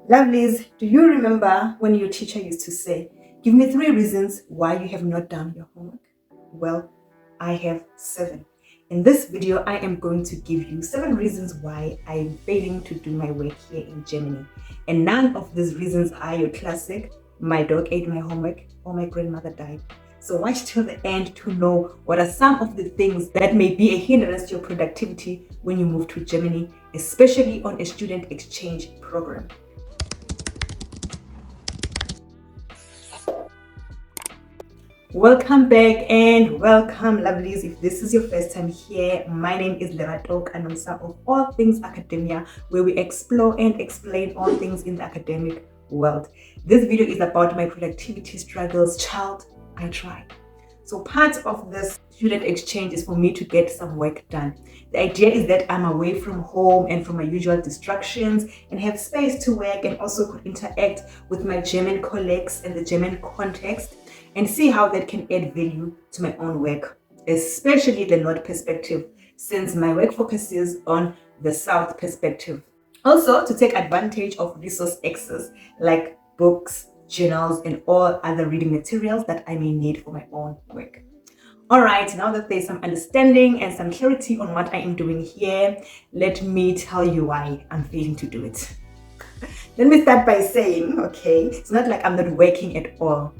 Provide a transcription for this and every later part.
Lovelies, do you remember when your teacher used to say, "Give me 3 reasons why you have not done your homework"? Well, I have 7. In this video, I am going to give you 7 reasons why I am failing to do my work here in Germany. And none of these reasons are your classic, "my dog ate my homework" or "my grandmother died." So watch till the end to know what are some of the things that may be a hindrance to your productivity when you move to Germany, especially on a student exchange program. Welcome back and welcome, lovelies. If this is your first time here, my name is Lerato Kanonsa of All Things Academia, where we explore and explain all things in the academic world. This video is about my productivity struggles. Child, I tried. So part of this student exchange is for me to get some work done. The idea is that I'm away from home and from my usual distractions and have space to work, and also could interact with my German colleagues in the German context and see how that can add value to my own work, especially the North perspective, since my work focuses on the South perspective. Also, to take advantage of resource access like books, journals, and all other reading materials that I may need for my own work. All right, now that there's some understanding and some clarity on what I am doing here, let me tell you why I'm failing to do it. Let me start by saying, okay, it's not like I'm not working at all.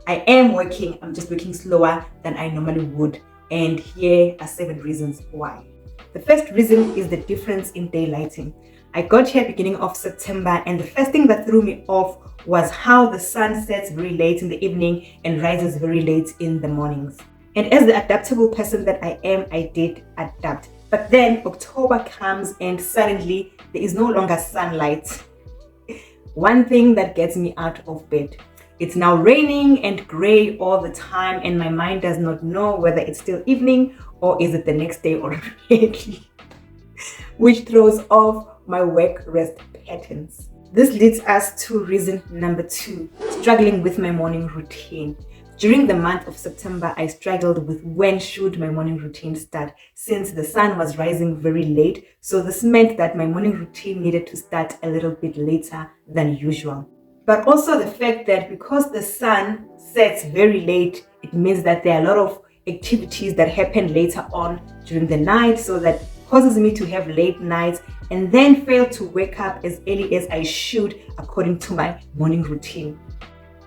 I am working, I'm just working slower than I normally would. And here are 7 reasons why. The first reason is the difference in daylighting. I got here beginning of September, and the first thing that threw me off was how the sun sets very late in the evening and rises very late in the mornings. And as the adaptable person that I am, I did adapt. But then October comes and suddenly there is no longer sunlight. One thing that gets me out of bed. It's now raining and gray all the time, and my mind does not know whether it's still evening or is it the next day already, which throws off my work rest patterns. This leads us to reason number 2, struggling with my morning routine. During the month of September, I struggled with when should my morning routine start, since the sun was rising very late. So this meant that my morning routine needed to start a little bit later than usual. But also the fact that because the sun sets very late, it means that there are a lot of activities that happen later on during the night, so that causes me to have late nights and then fail to wake up as early as I should according to my morning routine.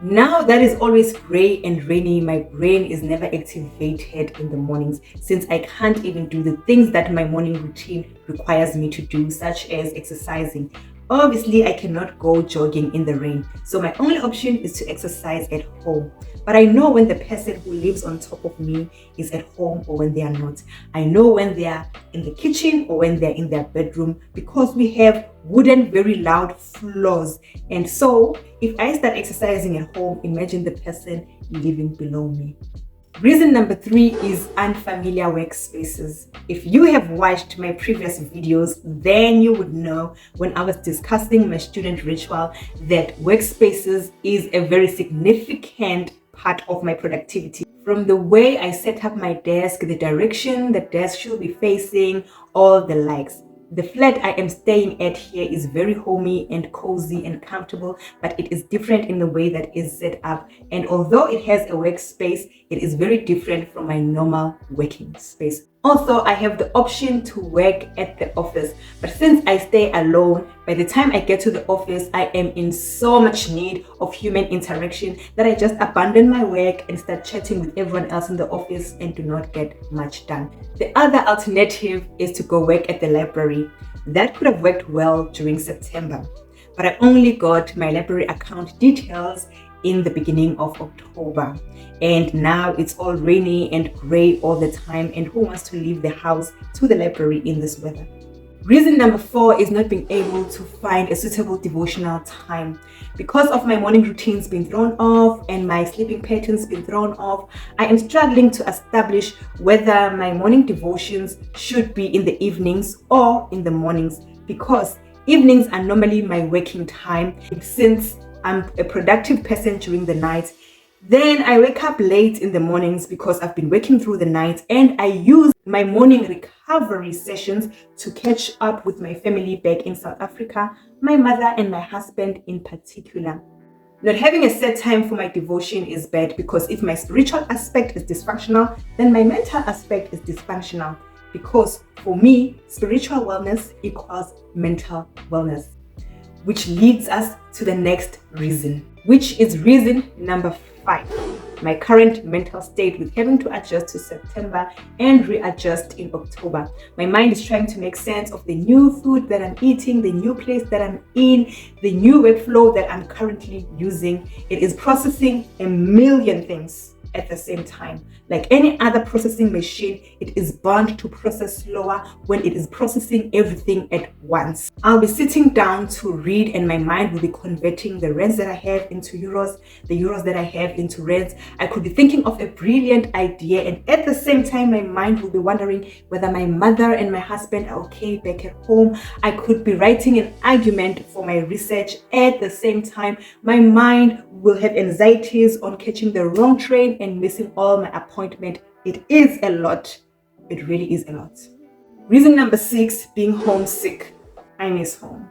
Now that is always gray and rainy, my brain is never activated in the mornings, since I can't even do the things that my morning routine requires me to do, such as exercising. Obviously, I cannot go jogging in the rain, so my only option is to exercise at home. But I know when the person who lives on top of me is at home or when they are not. I know when they are in the kitchen or when they're in their bedroom, because we have wooden, very loud floors. And so if I start exercising at home, imagine the person living below me. Reason number 3 is unfamiliar workspaces. If you have watched my previous videos, then you would know when I was discussing my student ritual that workspaces is a very significant part of my productivity. From the way I set up my desk, the direction the desk should be facing, all the likes. The flat I am staying at here is very homey and cozy and comfortable, but it is different in the way that it is set up. And although it has a workspace, it is very different from my normal working space. Also, I have the option to work at the office, but since I stay alone, by the time I get to the office, I am in so much need of human interaction that I just abandon my work and start chatting with everyone else in the office and do not get much done. The other alternative is to go work at the library. That could have worked well during September, but I only got my library account details in the beginning of October, and now it's all rainy and gray all the time, and who wants to leave the house to the library in this weather? Reason number 4 is not being able to find a suitable devotional time. Because of my morning routines being thrown off and my sleeping patterns being thrown off, I am struggling to establish whether my morning devotions should be in the evenings or in the mornings, because evenings are normally my working time. Since I'm a productive person during the night, Then I wake up late in the mornings because I've been working through the night, and I use my morning recovery sessions to catch up with my family back in South Africa, my mother and my husband in particular. Not having a set time for my devotion is bad, because if my spiritual aspect is dysfunctional, then my mental aspect is dysfunctional. Because for me, spiritual wellness equals mental wellness. Which leads us to the next reason, which is reason number 5. My current mental state with having to adjust to September and readjust in October. My mind is trying to make sense of the new food that I'm eating, the new place that I'm in, the new workflow that I'm currently using. It is processing a million things at the same time. Like any other processing machine, it is bound to process slower when it is processing everything at once. I'll be sitting down to read, and my mind will be converting the rands that I have into euros, the euros that I have into rands. I could be thinking of a brilliant idea, and at the same time my mind will be wondering whether my mother and my husband are okay back at home. I could be writing an argument for my research. At the same time, my mind will have anxieties on catching the wrong train and missing all my appointment. It is a lot. It really is a lot. Reason number 6, being homesick. I miss home.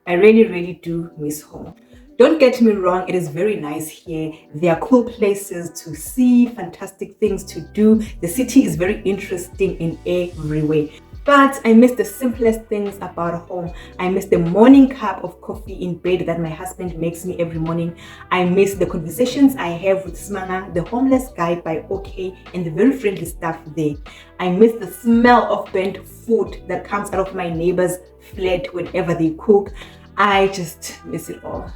I really do miss home. Don't get me wrong, it is very nice here. There are cool places to see, fantastic things to do. The city is very interesting in every way. But I miss the simplest things about home. I miss the morning cup of coffee in bed that my husband makes me every morning. I miss the conversations I have with Smanga, the homeless guy by OK, and the very friendly staff there. I miss the smell of burnt food that comes out of my neighbor's flat whenever they cook. I just miss it all.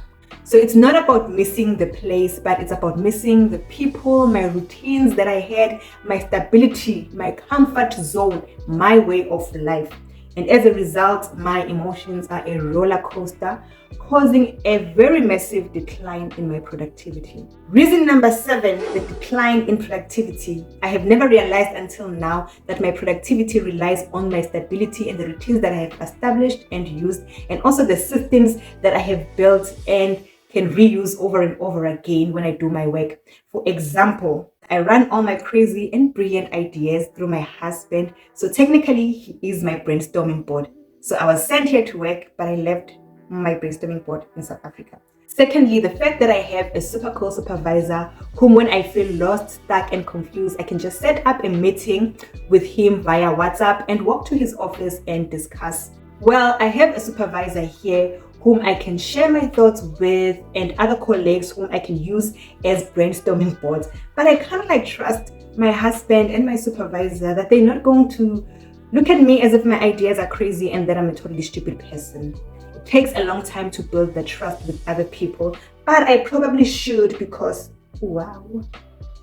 So it's not about missing the place, but it's about missing the people, my routines that I had, my stability, my comfort zone, my way of life. And as a result, my emotions are a roller coaster, causing a very massive decline in my productivity. Reason number 7, the decline in productivity. I have never realized until now that my productivity relies on my stability and the routines that I have established and used, and also the systems that I have built and can reuse over and over again when I do my work. For example, I run all my crazy and brilliant ideas through my husband. So technically, he is my brainstorming board. So I was sent here to work, but I left my brainstorming board in South Africa. Secondly, the fact that I have a super cool supervisor whom, when I feel lost, stuck and confused, I can just set up a meeting with him via WhatsApp and walk to his office and discuss. Well, I have a supervisor here whom I can share my thoughts with, and other colleagues whom I can use as brainstorming boards. But I kind of trust my husband and my supervisor that they're not going to look at me as if my ideas are crazy and that I'm a totally stupid person. It takes a long time to build the trust with other people, but I probably should, because wow.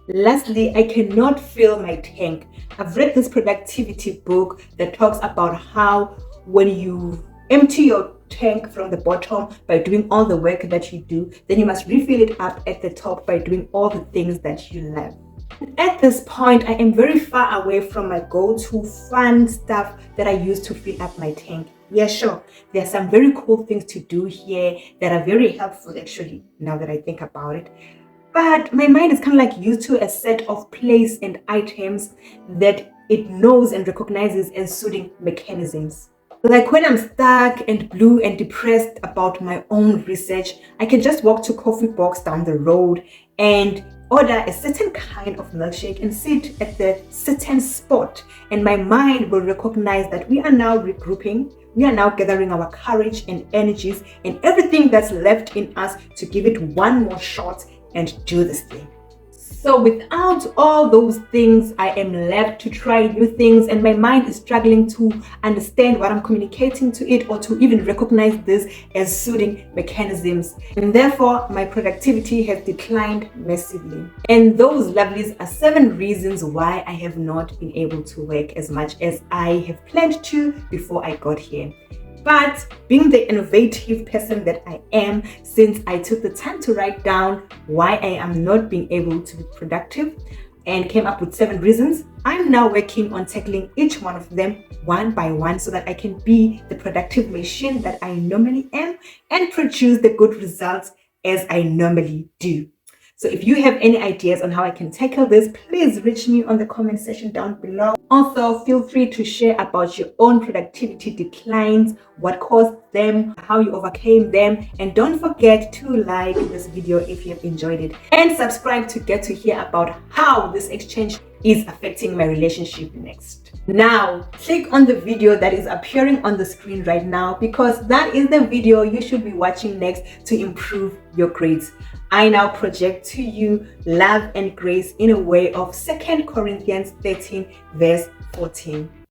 Lastly, I cannot fill my tank. I've read this productivity book that talks about how when you empty your tank from the bottom by doing all the work that you do, then you must refill it up at the top by doing all the things that you love. At this point, I am very far away from my go-to fun stuff that I use to fill up my tank. Yeah, sure, there are some very cool things to do here that are very helpful, actually, now that I think about it. But my mind is kind of used to a set of place and items that it knows and recognizes as soothing mechanisms. Like when I'm stuck and blue and depressed about my own research, I can just walk to Coffee Box down the road and order a certain kind of milkshake and sit at the certain spot, and my mind will recognize that we are now regrouping, we are now gathering our courage and energies and everything that's left in us to give it one more shot and do this thing. So without all those things, I am left to try new things, and my mind is struggling to understand what I'm communicating to it, or to even recognize this as soothing mechanisms. And therefore, my productivity has declined massively. And those lovelies are 7 reasons why I have not been able to work as much as I have planned to before I got here. But being the innovative person that I am, since I took the time to write down why I am not being able to be productive and came up with 7 reasons, I'm now working on tackling each one of them one by one so that I can be the productive machine that I normally am and produce the good results as I normally do. So if you have any ideas on how I can tackle this, please reach me on the comment section down below. Also, feel free to share about your own productivity declines, what caused them, how you overcame them, and don't forget to like this video if you have enjoyed it, and subscribe to get to hear about how this exchange is affecting my relationship next. Now, click on the video that is appearing on the screen right now, because that is the video you should be watching next to improve your grades. I now project to you love and grace in a way of 2 Corinthians 13 verse 14.